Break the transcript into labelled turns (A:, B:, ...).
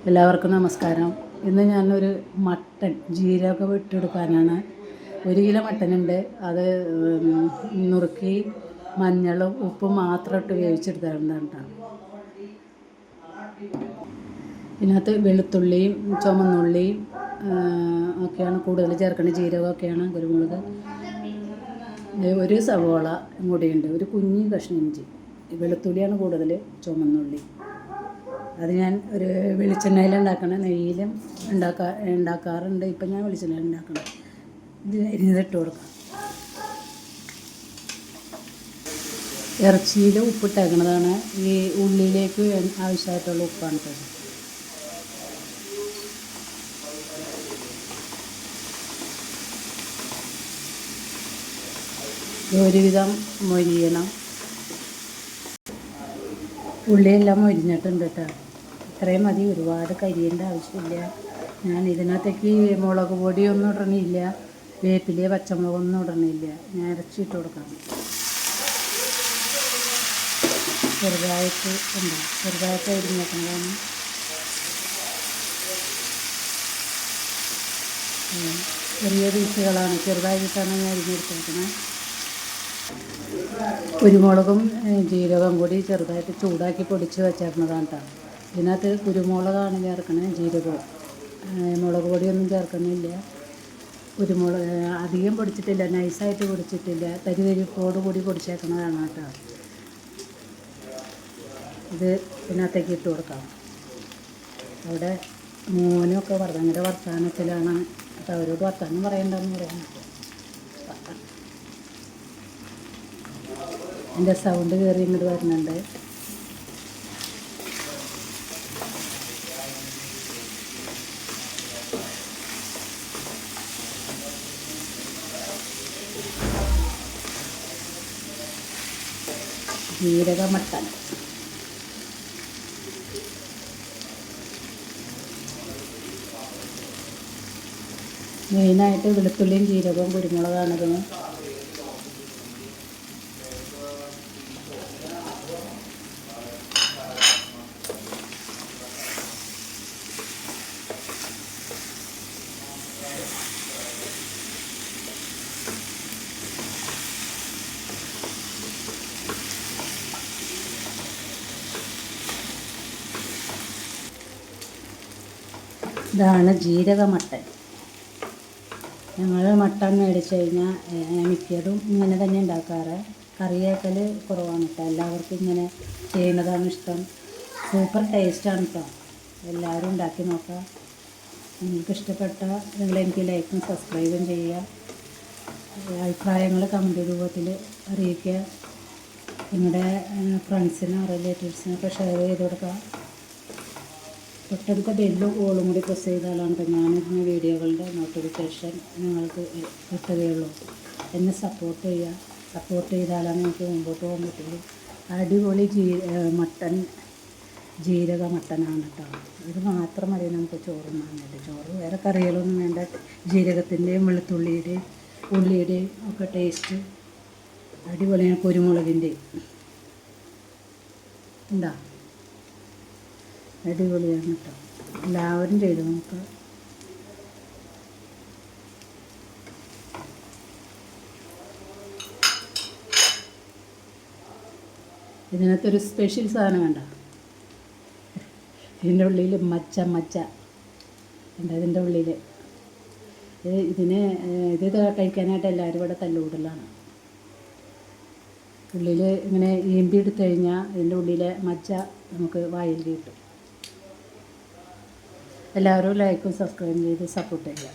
A: എല്ലാവർക്കും നമസ്കാരം. ഇന്ന് ഞാനൊരു മട്ടൻ ജീരകം ഇട്ടെടുക്കാനാണ്. 1 കിലോ മട്ടനുണ്ട്. അത് നുറുക്കി മഞ്ഞളും ഉപ്പും മാത്രം ഇട്ട് വേവിച്ചെടുത്തിട്ടുണ്ടാണ്. ഇതിനകത്ത് വെളുത്തുള്ളിയും ചുമന്നുള്ളിയും ഒക്കെയാണ് കൂടുതൽ ചേർക്കുന്നത്. ജീരകമൊക്കെയാണ്, കുരുമുളക്, ഒരു സവോള കൂടിയുണ്ട്, ഒരു കുഞ്ഞി കഷ്ണം ഇഞ്ചി, വെളുത്തുള്ളിയാണ് കൂടുതൽ, ചുമന്നുള്ളി. അത് ഞാൻ ഒരു വെളിച്ചെണ്ണയിൽ ഉണ്ടാക്കണം, നെയ്യിലും ഉണ്ടാക്കാറുണ്ട്. ഇപ്പം ഞാൻ വെളിച്ചെണ്ണയിൽ ഉണ്ടാക്കണം. ഇതിട്ട് കൊടുക്കാം. ഇറച്ചിയിൽ ഉപ്പിട്ടേക്കണതാണ്. ഈ ഉള്ളിയിലേക്ക് ആവശ്യമായിട്ടുള്ള ഉപ്പാണ് കേട്ടോ. ഒരുവിധം മൊരിയണം. ഉള്ളിയെല്ലാം മൊരിഞ്ഞിട്ടുണ്ട് കേട്ടോ. ഇത്രയും മതി, ഒരുപാട് കരിയേണ്ട ആവശ്യമില്ല. ഞാൻ ഇതിനകത്തേക്ക് മുളക് പൊടിയൊന്നും ഇടണില്ല, വേപ്പില പച്ചമുളകൊന്നും ഇടണില്ല. ഞാൻ ഇറച്ചിട്ട് കൊടുക്കാം. ചെറുതായിട്ട് അരിഞ്ഞേക്കുന്നതാണ്. ചെറിയ പീസുകളാണ്, ചെറുതായിട്ടാണ് ഞാൻ അരിഞ്ഞെടുത്തേക്കുന്നത്. കുരുമുളകും ജീരകം കൂടി ചെറുതായിട്ട് ചൂടാക്കി പൊടിച്ച് വെച്ചേക്കുന്നതാണ് കേട്ടോ. ഇതിനകത്ത് കുരുമുളകാണ് ചേർക്കണത്, ജീരകവും. മുളക് പൊടിയൊന്നും ചേർക്കുന്നില്ല. കുരുമുളക് അധികം പൊടിച്ചിട്ടില്ല, നൈസായിട്ട് പൊടിച്ചിട്ടില്ല, തരിതരിപ്പോട് കൂടി പൊടിച്ചേക്കുന്നതാണ് കേട്ടോ. ഇത് ഇതിനകത്തേക്ക് ഇട്ട് കൊടുക്കാം. അവിടെ മോനൊക്കെ ഭയങ്കര വർത്തമാനത്തിലാണ് കേട്ടോ. അവരോട് വർത്തമാനം പറയണ്ടെന്ന് പറയാൻ. എൻ്റെ സൗണ്ട് കയറി ഇങ്ങോട്ട് വരുന്നുണ്ട്. ജീരക മട്ടൻ മെയിനായിട്ട് വെളുത്തുള്ളിയും ജീരകവും കുരുമുളകാണ് ഇതിന്. ഇതാണ് ജീരക മട്ടൻ. ഞങ്ങൾ മട്ടൻ മേടിച്ച് കഴിഞ്ഞാൽ മിക്കതും ഇങ്ങനെ തന്നെ ഉണ്ടാക്കാറ്. കറിയേക്കൽ കുറവാണ് കേട്ടോ. എല്ലാവർക്കും ഇങ്ങനെ ചെയ്യുന്നതാണ് ഇഷ്ടം. സൂപ്പർ ടേസ്റ്റാണ് കേട്ടോ. എല്ലാവരും ഉണ്ടാക്കി നോക്കാം. നിങ്ങൾക്ക് ഇഷ്ടപ്പെട്ട നിങ്ങൾ എനിക്ക് ലൈക്കും സബ്സ്ക്രൈബും ചെയ്യുക. അഭിപ്രായങ്ങൾ കമൻറ്റ് രൂപത്തിൽ അറിയിക്കുക. നിങ്ങളുടെ ഫ്രണ്ട്സിനോ റിലേറ്റീവ്സിനൊക്കെ ഷെയർ ചെയ്ത് കൊടുക്കുക. തൊട്ടടുത്ത ബെല്ലും ഓളും കൂടി പ്രസ് ചെയ്താലാണ് ഇപ്പോൾ ഞാനിരുന്ന വീഡിയോകളുടെ നോട്ടിഫിക്കേഷൻ നിങ്ങൾക്ക് കിട്ടുകയുള്ളൂ. എന്നെ സപ്പോർട്ട് ചെയ്യുക. സപ്പോർട്ട് ചെയ്താലാണ് എനിക്ക് മുമ്പോട്ട് പോകാൻ പറ്റുള്ളൂ. അടിപൊളി മട്ടൻ ജീരക മട്ടനാണ് കേട്ടോ. ഇത് മാത്രം മതി നമുക്ക് ചോറുണ്ണാൻ വേണ്ടി. ചോറ് വേറെ കറികളൊന്നും വേണ്ട. ജീരകത്തിൻ്റെയും വെളുത്തുള്ളിയുടെയും ഉള്ളിയുടെയും ഒക്കെ ടേസ്റ്റ് അടിപൊളിയാണ്. കുരുമുളകിൻ്റെയും എന്താ അടിപൊളിയാണ് കേട്ടോ. എല്ലാവരും ചെയ്ത് നോക്കുക. ഇതിനകത്തൊരു സ്പെഷ്യൽ സാധനം വേണ്ട. ഇതിൻ്റെ ഉള്ളിൽ മച്ച ഉണ്ട്. ഇതിൻ്റെ ഉള്ളിൽ ഇത് കഴിക്കാനായിട്ട് എല്ലാവരും ഇവിടെ തല്ലുകൂടലാണ്. ഉള്ളിൽ ഇങ്ങനെ ഈമ്പി എടുത്തു കഴിഞ്ഞാൽ ഇതിൻ്റെ ഉള്ളിലെ മച്ച നമുക്ക് വായിൽ കിട്ടും. എല്ലാവരും ലൈക്കും സബ്സ്ക്രൈബും ചെയ്ത് സപ്പോർട്ട് ചെയ്യുക.